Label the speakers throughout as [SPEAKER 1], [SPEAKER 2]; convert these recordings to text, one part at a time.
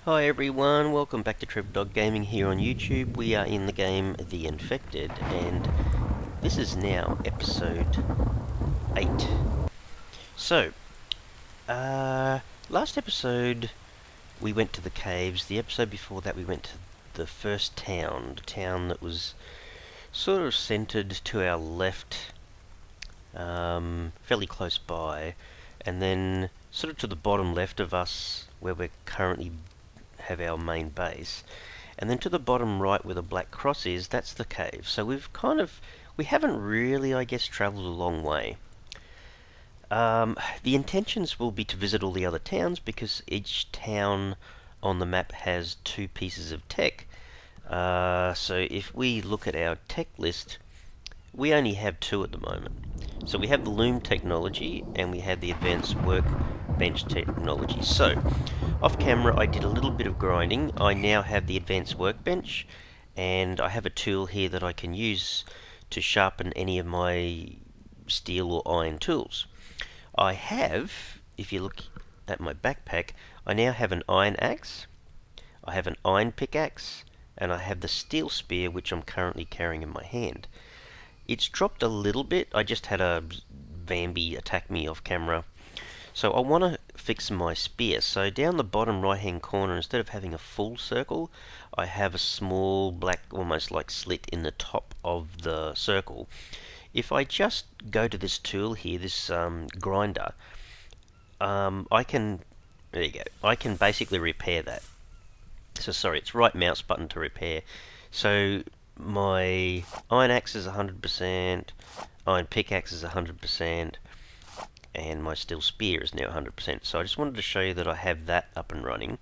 [SPEAKER 1] Hi everyone, welcome back to Dog Gaming here on YouTube. We are in the game The Infected, and this is now episode 8. So, last episode we went to the caves. The episode before that we went to the first town, the town that was sort of centered to our left, fairly close by, and then sort of to the bottom left of us where we're currently have our main base, and then to the bottom right where the black cross is, that's the cave. So we haven't really, I guess, travelled a long way. The intentions will be to visit all the other towns, because each town on the map has 2 pieces of tech. So if we look at our tech list, we only have 2 at the moment. So we have the loom technology and we have the advanced workbench technology. So off camera I did a little bit of grinding. I now have the advanced workbench, and I have a tool here that I can use to sharpen any of my steel or iron tools. I have, if you look at my backpack, I now have an iron axe, I have an iron pickaxe, and I have the steel spear, which I'm currently carrying in my hand. It's dropped a little bit. I just had a Vambie attack me off camera. So I want to fix my spear. So down the bottom right hand corner, instead of having a full circle, I have a small black, almost like slit in the top of the circle. If I just go to this tool here, this grinder, I can, there you go, I can basically repair that. So sorry, it's right mouse button to repair. So my iron axe is 100%, iron pickaxe is 100%, and my steel spear is now 100%. So I just wanted to show you that I have that up and running,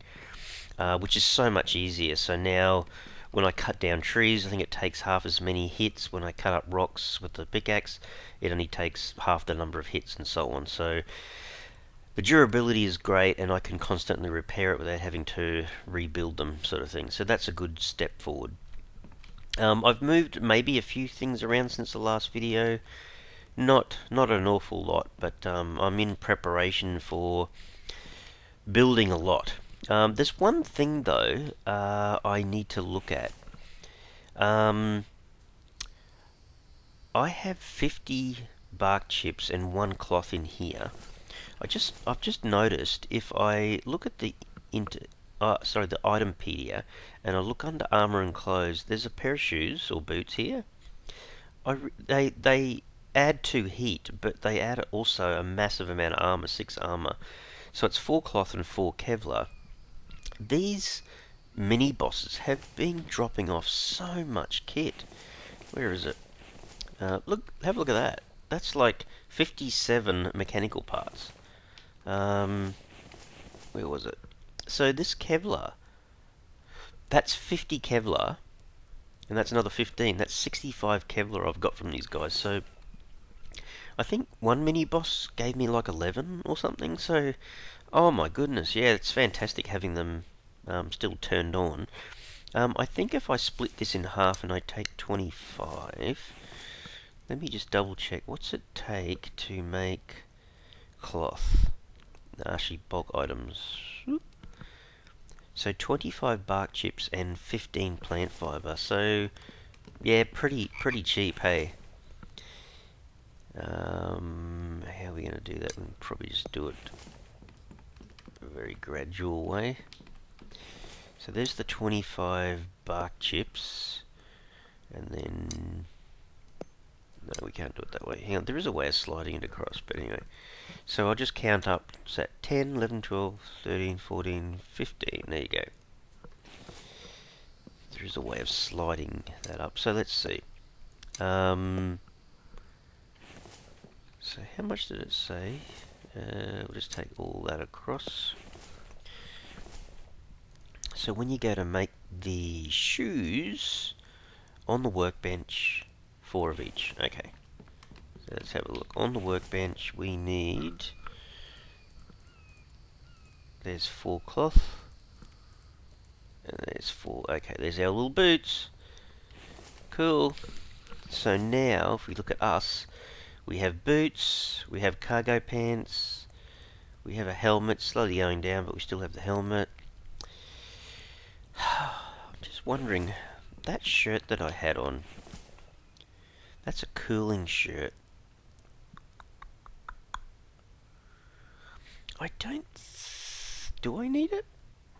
[SPEAKER 1] which is so much easier. So now when I cut down trees, I think it takes half as many hits. When I cut up rocks with the pickaxe, it only takes half the number of hits, and so on. So the durability is great, and I can constantly repair it without having to rebuild them, sort of thing. So that's a good step forward. I've moved maybe a few things around since the last video. Not an awful lot, but I'm in preparation for building a lot. There's one thing though I need to look at. I have 50 bark chips and 1 cloth in here. I've just noticed, if I look at the the Itempedia, and I look under armor and clothes, there's a pair of shoes or boots here. They add 2 heat, but they add also a massive amount of armor, 6 armor. So it's 4 cloth and 4 Kevlar. These mini bosses have been dropping off so much kit. Where is it? Look, have a look at that. That's like 57 mechanical parts. Where was it? So this Kevlar, that's 50 Kevlar, and that's another 15. That's 65 Kevlar I've got from these guys. So I think one mini boss gave me like 11 or something. So, oh my goodness, yeah, it's fantastic having them still turned on. I think if I split this in half and I take 25, let me just double check. What's it take to make cloth? Actually, bulk items. So 25 bark chips and 15 plant fiber. So yeah, pretty cheap, hey. How are we going to do that? We'll probably just do it a very gradual way. So there's the 25 bark chips, and then no, we can't do it that way. Hang on, there is a way of sliding it across, but anyway. So I'll just count up, so 10, 11, 12, 13, 14, 15. There you go. There is a way of sliding that up. So let's see. So how much did it say? We'll just take all that across. So when you go to make the shoes on the workbench, 4 of each. Okay. So let's have a look. On the workbench we need, there's 4 cloth, and there's 4, okay, there's our little boots. Cool. So now if we look at us, we have boots, we have cargo pants, we have a helmet, slowly going down, but we still have the helmet. just wondering, that shirt that I had on, that's a cooling shirt. I don't... Do I need it?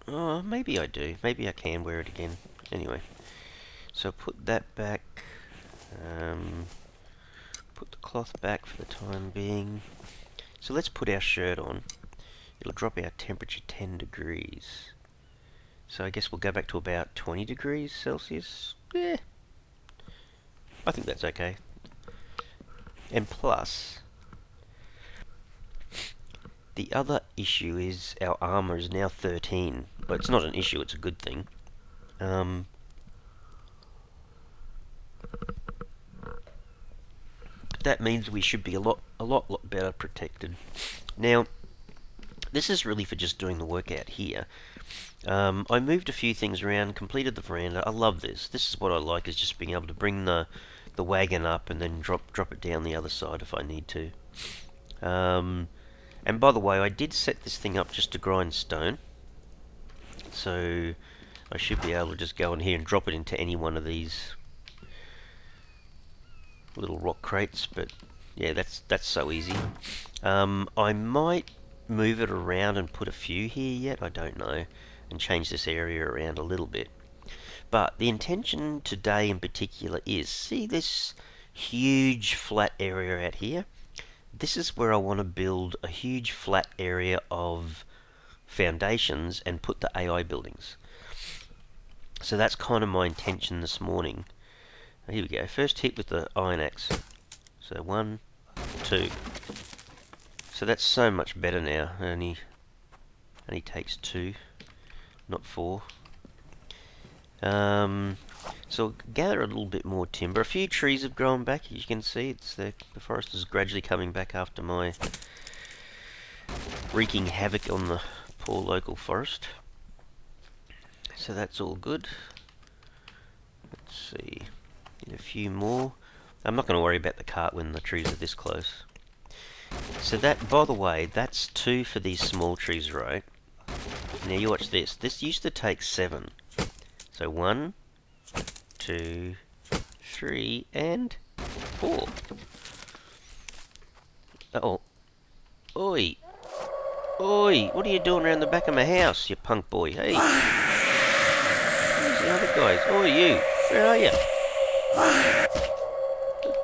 [SPEAKER 1] Oh, maybe I do. Maybe I can wear it again. Anyway, so put that back. Put the cloth back for the time being. So let's put our shirt on. It'll drop our temperature 10 degrees. So I guess we'll go back to about 20 degrees Celsius. Yeah, I think that's okay. And plus, the other issue is our armor is now 13. But it's not an issue, it's a good thing. That means we should be a lot better protected. Now, this is really for just doing the workout here. I moved a few things around, completed the veranda. I love this. This is what I like, is just being able to bring the wagon up and then drop it down the other side if I need to. And by the way, I did set this thing up just to grind stone. So I should be able to just go in here and drop it into any one of these little rock crates. But yeah, that's so easy. I might move it around and put a few here yet, I don't know, and change this area around a little bit. But the intention today in particular is, see this huge flat area out here? This is where I want to build a huge flat area of foundations and put the AI buildings. So that's kind of my intention this morning. Here we go, first hit with the iron axe. So 1, 2. So that's so much better now. Only takes 2, not 4. So gather a little bit more timber. A few trees have grown back, as you can see. It's the forest is gradually coming back after my wreaking havoc on the poor local forest. So that's all good. Let's see, need a few more. I'm not going to worry about the cart when the trees are this close. So that, by the way, that's 2 for these small trees, right? Now you watch this. This used to take 7. So 1, 2, 3, and 4. Uh-oh. Oi! Oi! What are you doing around the back of my house, you punk boy? Hey! Where's the other guys? Oi, you! Where are you?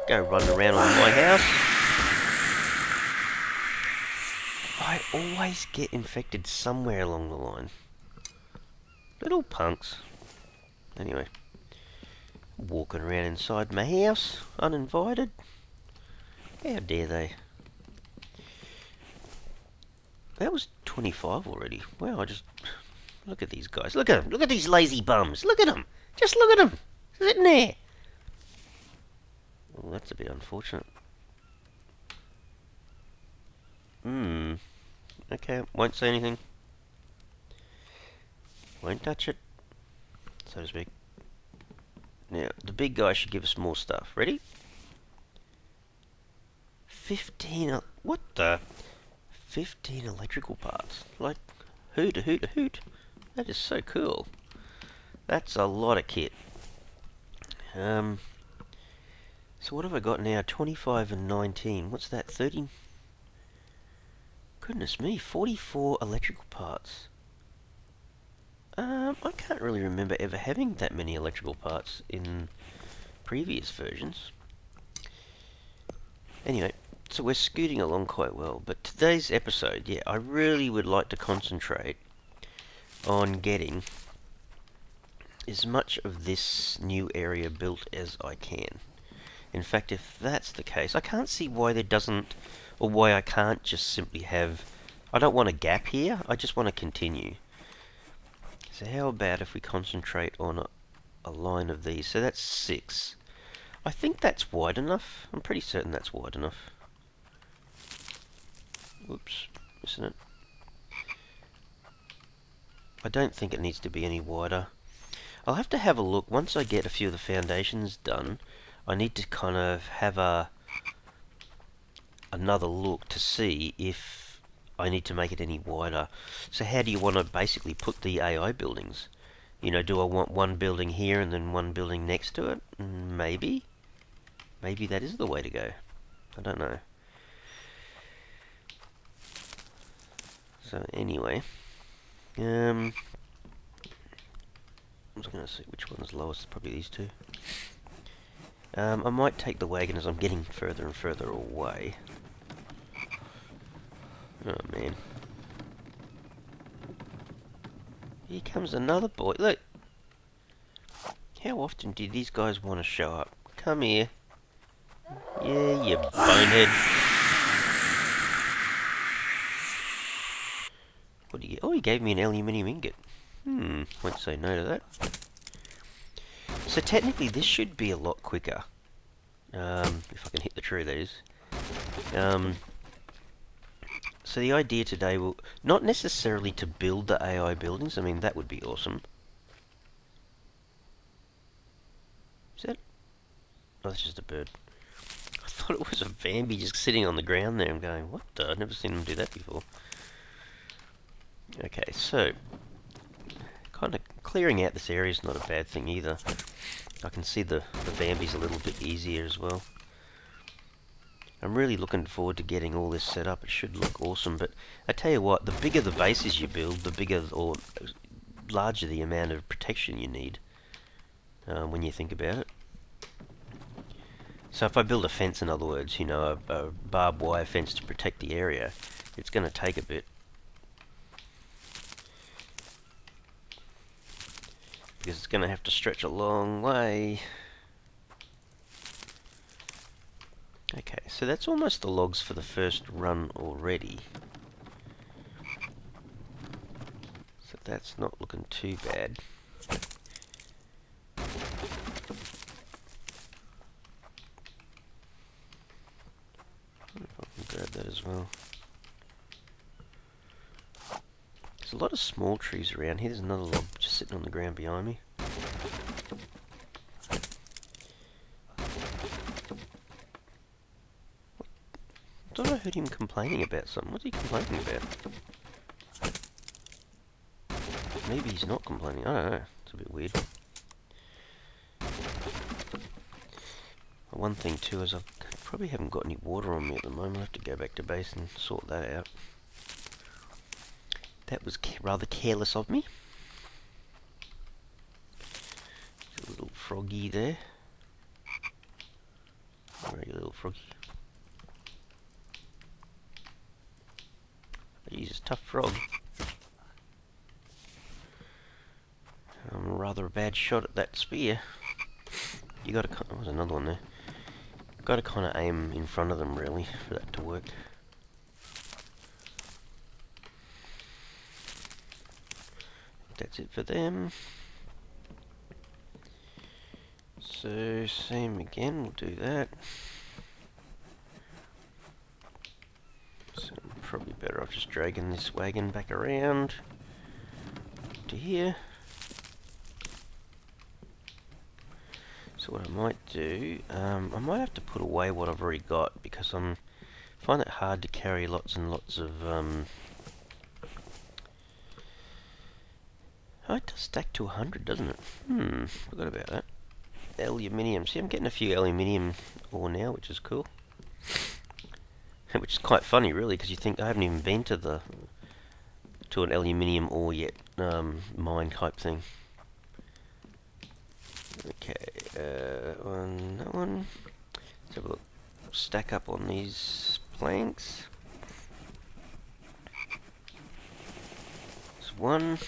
[SPEAKER 1] Go run around on my house. I always get infected somewhere along the line. Little punks. Anyway, walking around inside my house, uninvited. How dare they? That was 25 already. Wow, I just... Look at these guys. Look at them. Look at these lazy bums. Look at them. Just look at them. Sitting there. Well, that's a bit unfortunate. Okay, won't say anything. Won't touch it, so to speak. Now, the big guy should give us more stuff. Ready? 15... What the... 15 electrical parts. Like, hoot a hoot a hoot. That is so cool. That's a lot of kit. So what have I got now? 25 and 19. What's that? 30? Goodness me, 44 electrical parts. I can't really remember ever having that many electrical parts in previous versions. Anyway, so we're scooting along quite well, but today's episode, yeah, I really would like to concentrate on getting as much of this new area built as I can. In fact, if that's the case, I can't see why there doesn't, or why I can't just simply have... I don't want a gap here, I just want to continue. So how about if we concentrate on a line of these? So that's 6. I think that's wide enough. I'm pretty certain that's wide enough. Whoops, isn't it? I don't think it needs to be any wider. I'll have to have a look. Once I get a few of the foundations done, I need to kind of have another look to see if I need to make it any wider. So how do you want to basically put the AI buildings? You know, do I want one building here and then one building next to it? Maybe. Maybe that is the way to go. I don't know. So anyway, I was going to see which one's lowest. Probably these two. I might take the wagon as I'm getting further and further away. Oh man. Here comes another boy. Look! How often do these guys want to show up? Come here. Yeah, you bonehead. What do you get? Oh, he gave me an aluminium ingot. Won't say no to that. So technically this should be a lot quicker. If I can hit the tree, that is. So the idea today will not necessarily to build the AI buildings. I mean, that would be awesome. Is that? Oh, that's just a bird. I thought it was a Vamby just sitting on the ground there. I'm going, what the? I've never seen them do that before. Okay, so kind of clearing out this area is not a bad thing either. I can see the Vambies a little bit easier as well. I'm really looking forward to getting all this set up. It should look awesome, but I tell you what, the bigger the bases you build, the bigger or larger the amount of protection you need when you think about it. So if I build a fence, in other words, you know, a barbed wire fence to protect the area, it's going to take a bit. Because it's going to have to stretch a long way. Okay, so that's almost the logs for the first run already. So that's not looking too bad. I wonder if I can grab that as well. There's a lot of small trees around here. There's another log just sitting on the ground behind me. I thought I heard him complaining about something. What's he complaining about? Maybe he's not complaining. I don't know. It's a bit weird. One thing too is I probably haven't got any water on me at the moment. I'll have to go back to base and sort that out. That was rather careless of me. There's a little froggy there. Where are you, little froggy? He's a tough frog. I'm rather a bad shot at that spear. You gotta... Oh, there's another one there. Gotta kind of aim in front of them, really, for that to work. That's it for them. So, same again, we'll do that. So, I'm probably better off just dragging this wagon back around to here. So what I might do, I might have to put away what I've already got, because I find it hard to carry lots and lots of, oh, it does stack to 100, doesn't it? Forgot about that. Aluminium. See, I'm getting a few aluminium ore now, which is cool. Which is quite funny, really, because you think I haven't even been to an aluminium ore yet, mine type thing. Okay, that one. Let's have a look. Stack up on these planks. It's 1,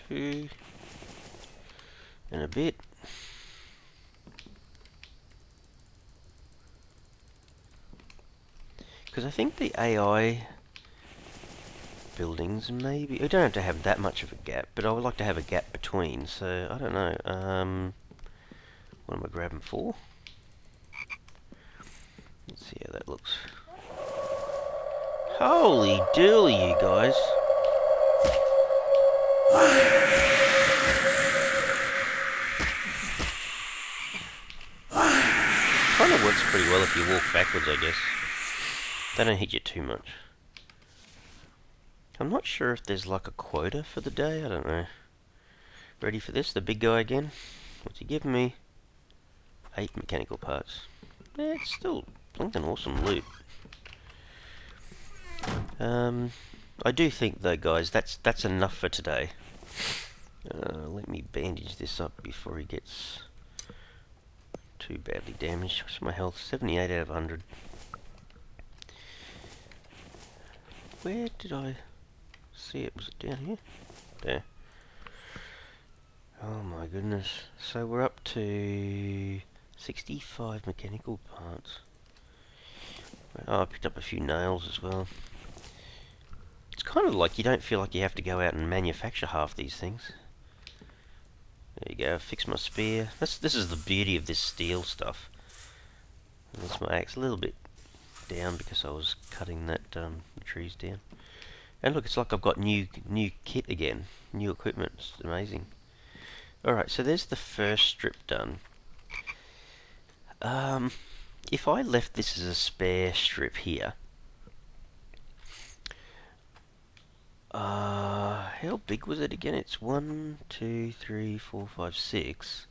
[SPEAKER 1] 2, and a bit. Because I think the AI buildings, maybe... I don't have to have that much of a gap, but I would like to have a gap between, so I don't know. What am I grabbing for? Let's see how that looks. Holy dooly, you guys. Kind of works pretty well if you walk backwards, I guess. They don't hit you too much. I'm not sure if there's like a quota for the day, I don't know. Ready for this? The big guy again? What's he giving me? 8 mechanical parts. Yeah, it's still blinking awesome loot. I do think though, guys, that's enough for today. Let me bandage this up before he gets too badly damaged. What's my health? 78 out of 100. Where did I see it? Was it down here? There. Oh my goodness. So we're up to 65 mechanical parts. Oh, I picked up a few nails as well. It's kind of like you don't feel like you have to go out and manufacture half these things. There you go, fix my spear. This is the beauty of this steel stuff. And that's my axe, a little bit down because I was cutting that the trees down. And look, it's like I've got new kit again, new equipment. It's amazing. Alright, so there's the first strip done. If I left this as a spare strip here, how big was it again? It's 1, 2, 3, 4, 5, 6.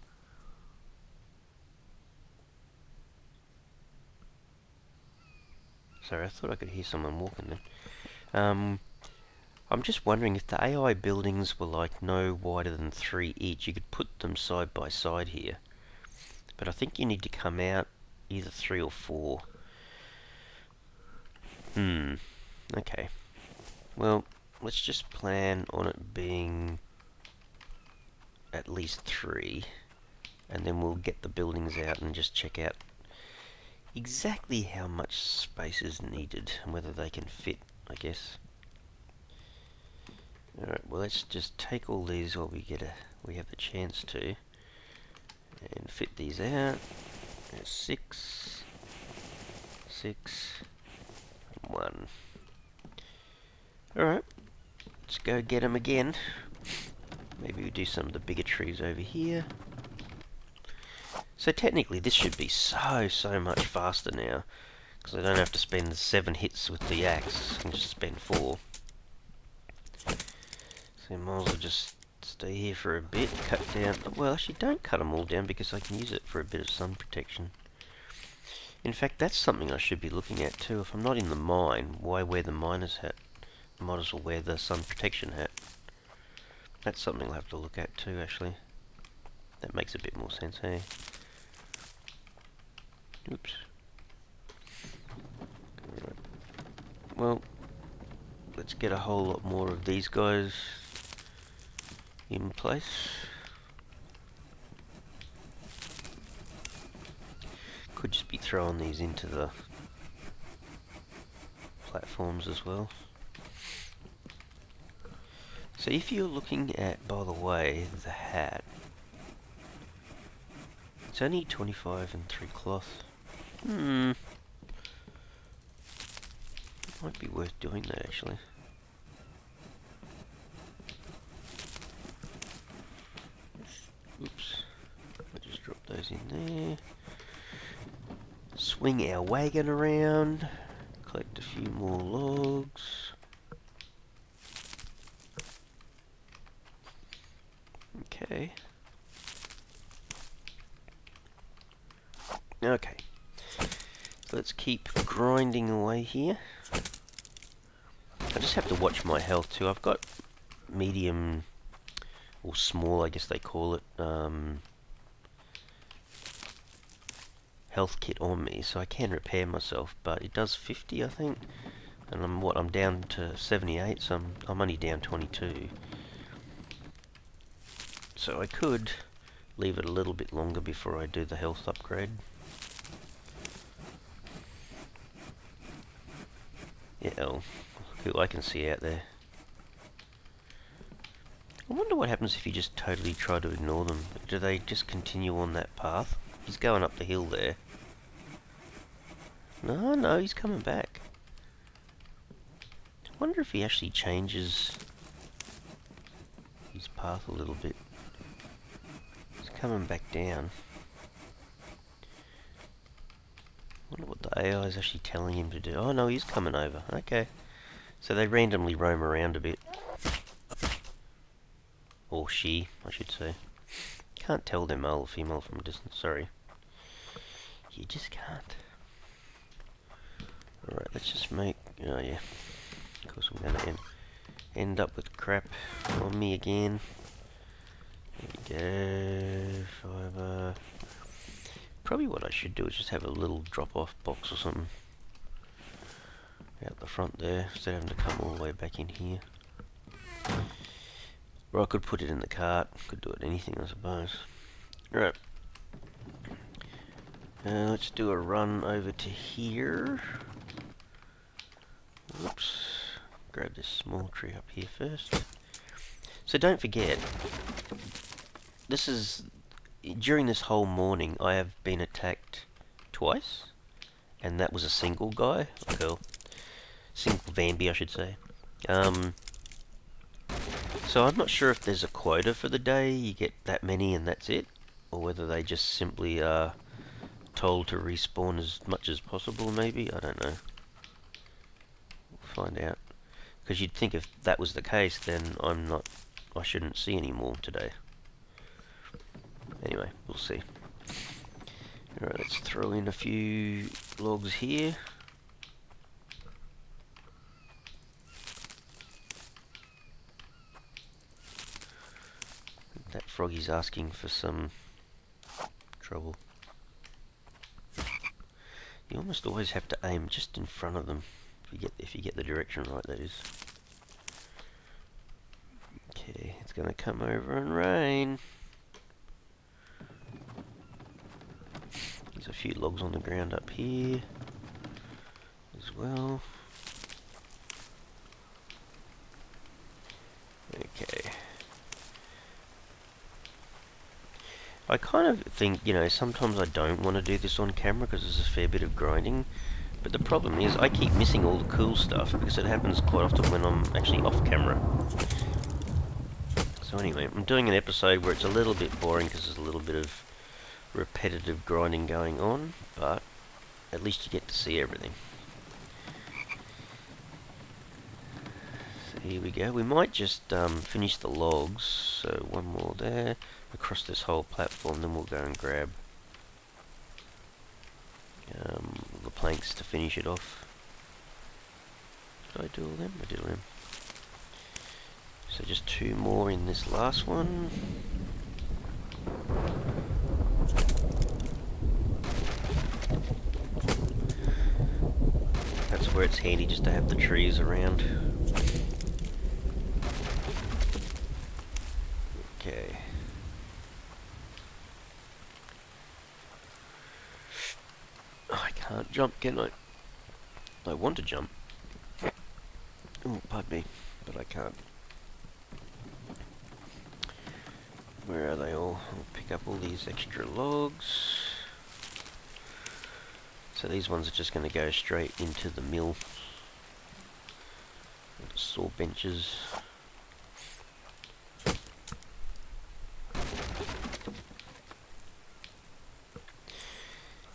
[SPEAKER 1] Sorry, I thought I could hear someone walking then. I'm just wondering if the AI buildings were like no wider than 3 each, you could put them side by side here. But I think you need to come out either 3 or 4. Okay. Well, let's just plan on it being at least 3, and then we'll get the buildings out and just check out exactly how much space is needed and whether they can fit, I guess. Alright, well let's just take all these while we have the chance to, and fit these out. There's 6, 6, and 1. Alright, let's go get them again. Maybe we do some of the bigger trees over here. So technically this should be so much faster now, because I don't have to spend 7 hits with the axe, I can just spend 4. So I might as well just stay here for a bit, cut down. Well, actually don't cut them all down because I can use it for a bit of sun protection. In fact, that's something I should be looking at too. If I'm not in the mine, why wear the miner's hat? I might as well wear the sun protection hat. That's something I'll have to look at too, actually. That makes a bit more sense, hey? Oops. Right. Well, let's get a whole lot more of these guys in place. Could just be throwing these into the platforms as well. So if you're looking at, by the way, the hat, it's only 25 and 3 cloth. Might be worth doing that actually. Oops, I just dropped those in there. Swing our wagon around, collect a few more logs. Okay. Okay. So let's keep grinding away here. I just have to watch my health too. I've got medium, or small I guess they call it, health kit on me, so I can repair myself, but it does 50 I think, and I'm down to 78, so I'm only down 22. So I could leave it a little bit longer before I do the health upgrade. Yeah, oh, look who I can see out there. I wonder what happens if you just totally try to ignore them. Do they just continue on that path? He's going up the hill there. No, he's coming back. I wonder if he actually changes his path a little bit. He's coming back down. I wonder what the AI is actually telling him to do. Oh no, he's coming over. Okay. So they randomly roam around a bit. Or she, I should say. Can't tell they're male or female from a distance, sorry. You just can't. Alright, let's just make... Oh yeah. Of course I'm going to end up with crap on me again. There we go. Fiber. Probably what I should do is just have a little drop-off box or something out the front there, instead of having to come all the way back in here. Or I could put it in the cart. Could do it anything, I suppose. Right. Let's do a run over to here. Whoops. Grab this small tree up here first. So don't forget, this is... During this whole morning, I have been attacked twice. And that was a single guy, or girl. Single Vambie, I should say. So I'm not sure if there's a quota for the day, you get that many and that's it, or whether they just simply are told to respawn as much as possible, maybe, I don't know. We'll find out. Because you'd think if that was the case, then I shouldn't see any more today. Anyway, we'll see. Alright, let's throw in a few logs here. That froggy's asking for some trouble. You almost always have to aim just in front of them, if you get the direction right, that is. Okay, it's gonna come over and rain. There's a few logs on the ground up here as well. Okay. I kind of think, you know, sometimes I don't want to do this on camera because there's a fair bit of grinding. But the problem is I keep missing all the cool stuff because it happens quite often when I'm actually off camera. So anyway, I'm doing an episode where it's a little bit boring because there's a little bit of repetitive grinding going on, but at least you get to see everything. So here we go. We might just finish the logs, so one more there, across this whole platform, then we'll go and grab the planks to finish it off. Did I do all them? I did all them. So just 2 more in this last one. That's where it's handy just to have the trees around. Okay. Oh, I can't jump, can I? I want to jump. Oh, pardon me, but I can't. Where are they all? I'll pick up all these extra logs. So these ones are just going to go straight into the mill. The saw benches.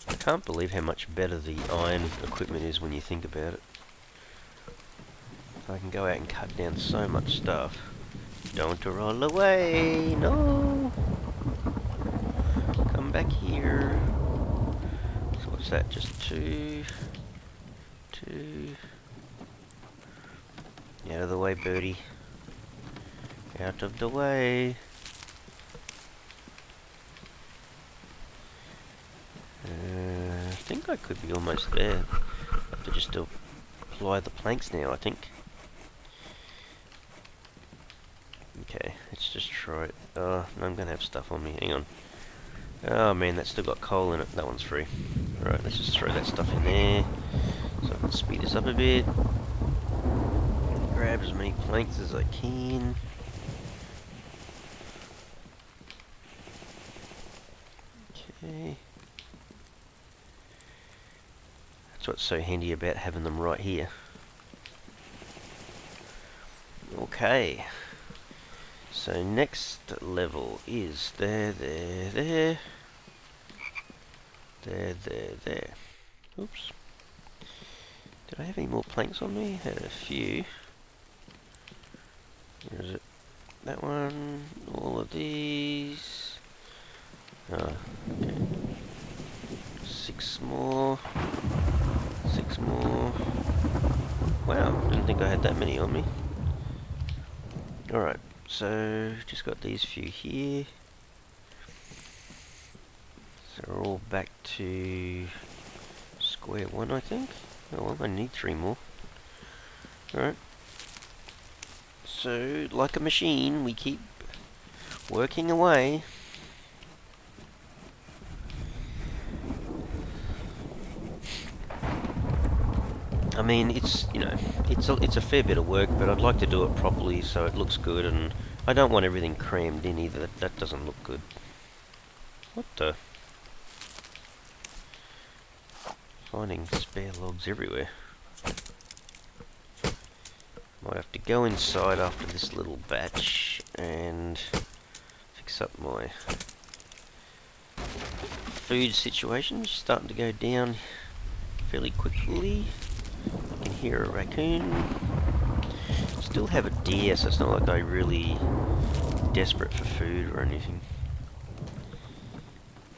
[SPEAKER 1] I can't believe how much better the iron equipment is when you think about it. I can go out and cut down so much stuff. Don't roll away! No! Come back here. So what's that? Just 2. Out of the way, birdie. Out of the way. I think I could be almost there. I have to just apply the planks now, I think. Okay, let's just try it. Oh, no, I'm gonna have stuff on me. Hang on. Oh man, that's still got coal in it. That one's free. Alright, let's just throw that stuff in there. So I can speed this up a bit. Grab as many planks as I can. Okay. That's what's so handy about having them right here. Okay. So next level is there. Oops. Did I have any more planks on me? Had a few. Where is it? That one. these. Okay. 6 more. 6 more. Wow, didn't think I had that many on me. Alright, so just got these few here. So we're all back to square one, I think. Oh well, I need 3 more. Alright. So, like a machine, we keep working away. I mean, it's, you know, it's a fair bit of work, but I'd like to do it properly so it looks good, and I don't want everything crammed in either. That doesn't look good. What the? Finding spare logs everywhere. Might have to go inside after this little batch and fix up my food situation. It's starting to go down fairly quickly. I can hear a raccoon. Still have a deer, so it's not like I'm really desperate for food or anything.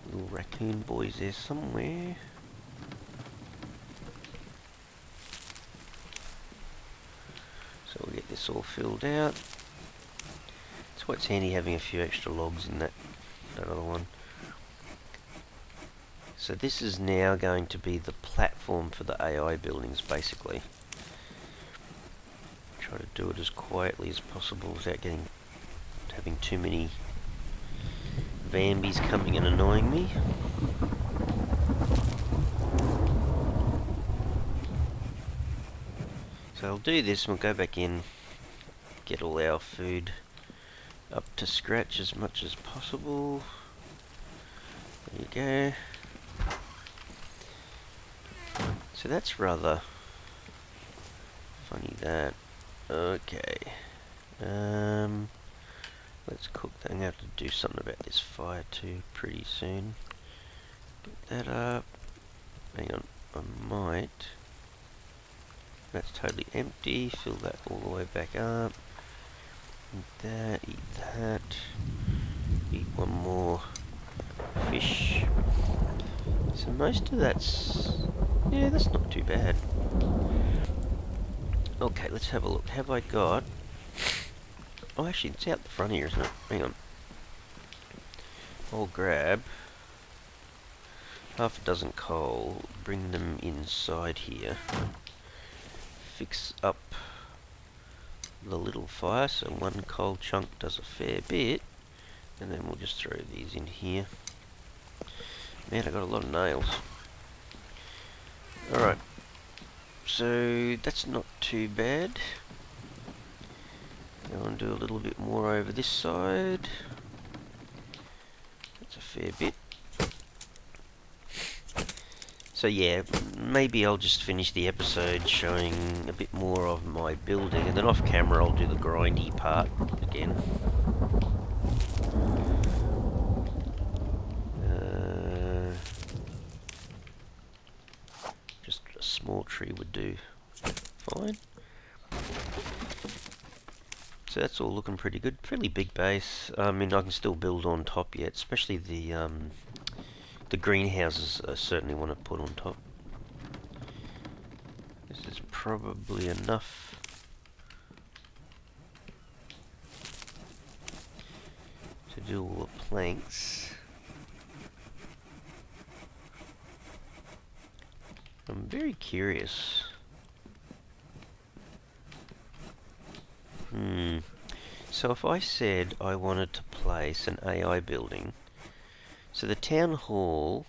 [SPEAKER 1] Little raccoon boys there somewhere. So we'll get this all filled out. That's why it's handy having a few extra logs in that other one. So this is now going to be the platform for the AI buildings, basically. Try to do it as quietly as possible without having too many Vambies coming and annoying me. So I'll do this and we'll go back in, get all our food up to scratch as much as possible. There you go. So that's rather funny that. Okay. Let's cook that. I'm going to have to do something about this fire too pretty soon. Get that up. Hang on, I might. That's totally empty. Fill that all the way back up. Eat that, eat that. Eat one more fish. So most of that's... yeah, that's not too bad. Okay, let's have a look. Have I got... oh, actually, it's out the front here, isn't it? Hang on. I'll grab half a dozen coal, bring them inside here. Fix up the little fire, so one coal chunk does a fair bit. And then we'll just throw these in here. Man, I got a lot of nails. Alright. So, that's not too bad. Go and do a little bit more over this side. That's a fair bit. So yeah, maybe I'll just finish the episode showing a bit more of my building, and then off camera I'll do the grindy part again. Just a small tree would do fine. So that's all looking pretty good. Fairly big base. I mean, I can still build on top yet, especially the greenhouses I certainly want to put on top. This is probably enough. To do all the planks. I'm very curious. So if I said I wanted to place an AI building, so the town hall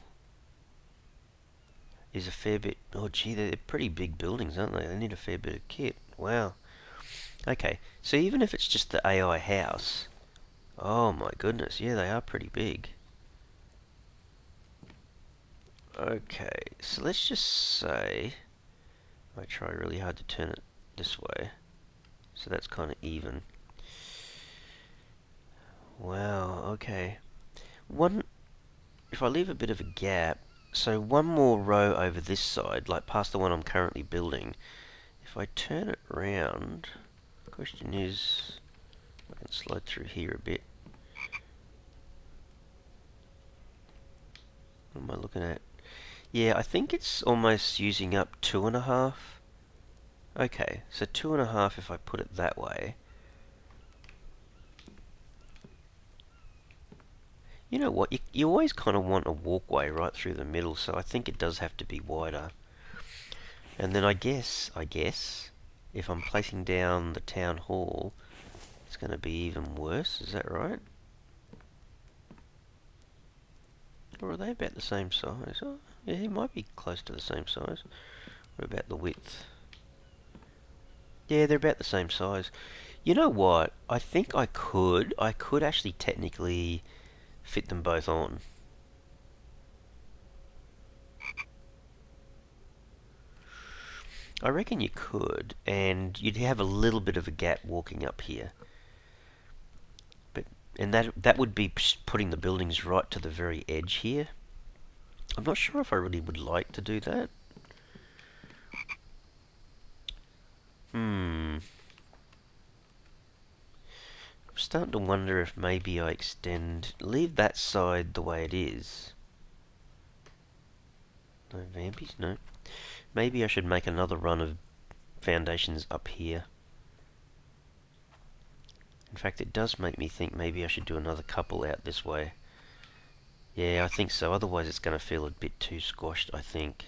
[SPEAKER 1] is a fair bit... oh gee, they're pretty big buildings, aren't they? They need a fair bit of kit. Wow. Okay, so even if it's just the AI house... oh my goodness, yeah, they are pretty big. Okay, so let's just say... I try really hard to turn it this way. So that's kind of even. Wow, okay. If I leave a bit of a gap, so one more row over this side, like past the one I'm currently building, if I turn it round, the question is, I can slide through here a bit. What am I looking at? Yeah, I think it's almost using up 2.5. Okay, so 2.5 if I put it that way. You know what, you always kind of want a walkway right through the middle, so I think it does have to be wider. And then I guess, if I'm placing down the town hall, it's going to be even worse, is that right? Or are they about the same size? Oh, yeah, he might be close to the same size. What about the width? Yeah, they're about the same size. You know what? I think I could actually technically fit them both on. I reckon you could, and you'd have a little bit of a gap walking up here. And that would be putting the buildings right to the very edge here. I'm not sure if I really would like to do that. I'm starting to wonder if maybe I leave that side the way it is. No Vambies, no. Maybe I should make another run of foundations up here. In fact, it does make me think maybe I should do another couple out this way. Yeah, I think so. Otherwise it's going to feel a bit too squashed, I think.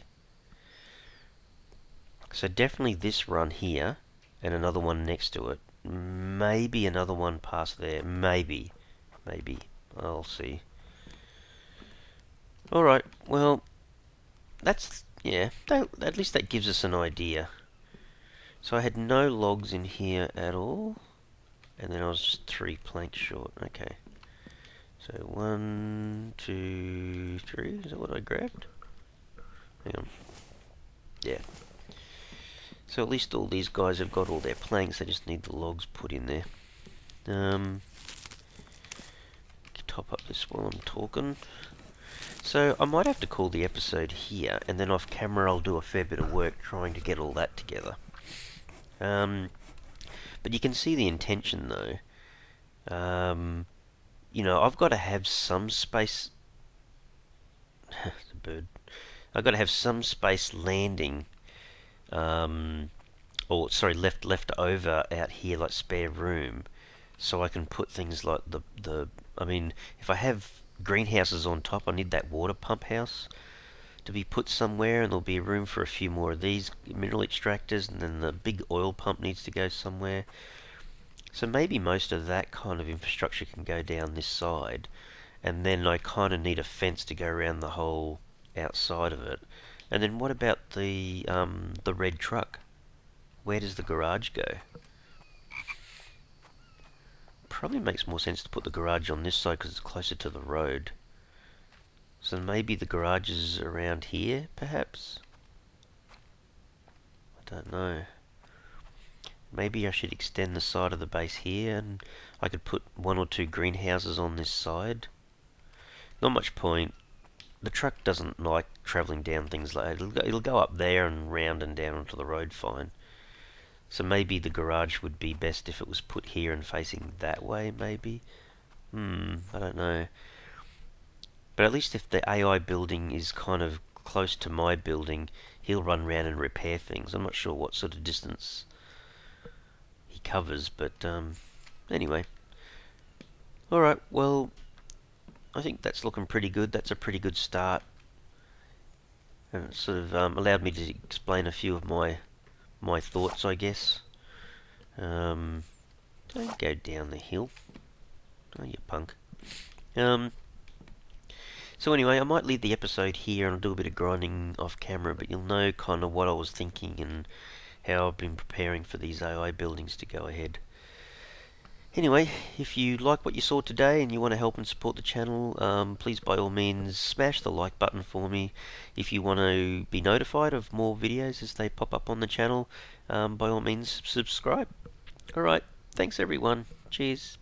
[SPEAKER 1] So definitely this run here, and another one next to it. Maybe another one past there. Maybe. I'll see. Alright, well, yeah, at least that gives us an idea. So I had no logs in here at all, and then I was just 3 planks short. Okay. So 1, 2, 3, is that what I grabbed? Hang on. Yeah. So at least all these guys have got all their planks, they just need the logs put in there. Top up this while I'm talking. So I might have to call the episode here, and then off camera I'll do a fair bit of work trying to get all that together. But you can see the intention though. You know, I've got to have some space. It's a bird. I've got to have some space landing, or sorry, left over out here, like spare room, so I can put things like the. I mean, if I have greenhouses on top, I need that water pump house to be put somewhere, and there'll be room for a few more of these mineral extractors, and then the big oil pump needs to go somewhere. So maybe most of that kind of infrastructure can go down this side, and then I kind of need a fence to go around the whole outside of it. And then what about the red truck? Where does the garage go? Probably makes more sense to put the garage on this side because it's closer to the road. So maybe the garage is around here, perhaps? I don't know. Maybe I should extend the side of the base here, and I could put 1 or 2 greenhouses on this side. Not much point. The truck doesn't like travelling down things like that. It'll go up there and round and down onto the road fine. So maybe the garage would be best if it was put here and facing that way, maybe? I don't know. But at least if the AI building is kind of close to my building, he'll run around and repair things. I'm not sure what sort of distance he covers, but anyway. Alright, well, I think that's looking pretty good. That's a pretty good start. And it sort of allowed me to explain a few of my thoughts, I guess. Don't go down the hill. Oh, you punk. So anyway, I might leave the episode here and I'll do a bit of grinding off camera, but you'll know kind of what I was thinking and how I've been preparing for these AI buildings to go ahead. Anyway, if you like what you saw today and you want to help and support the channel, please by all means smash the like button for me. If you want to be notified of more videos as they pop up on the channel, by all means subscribe. Alright, thanks everyone. Cheers.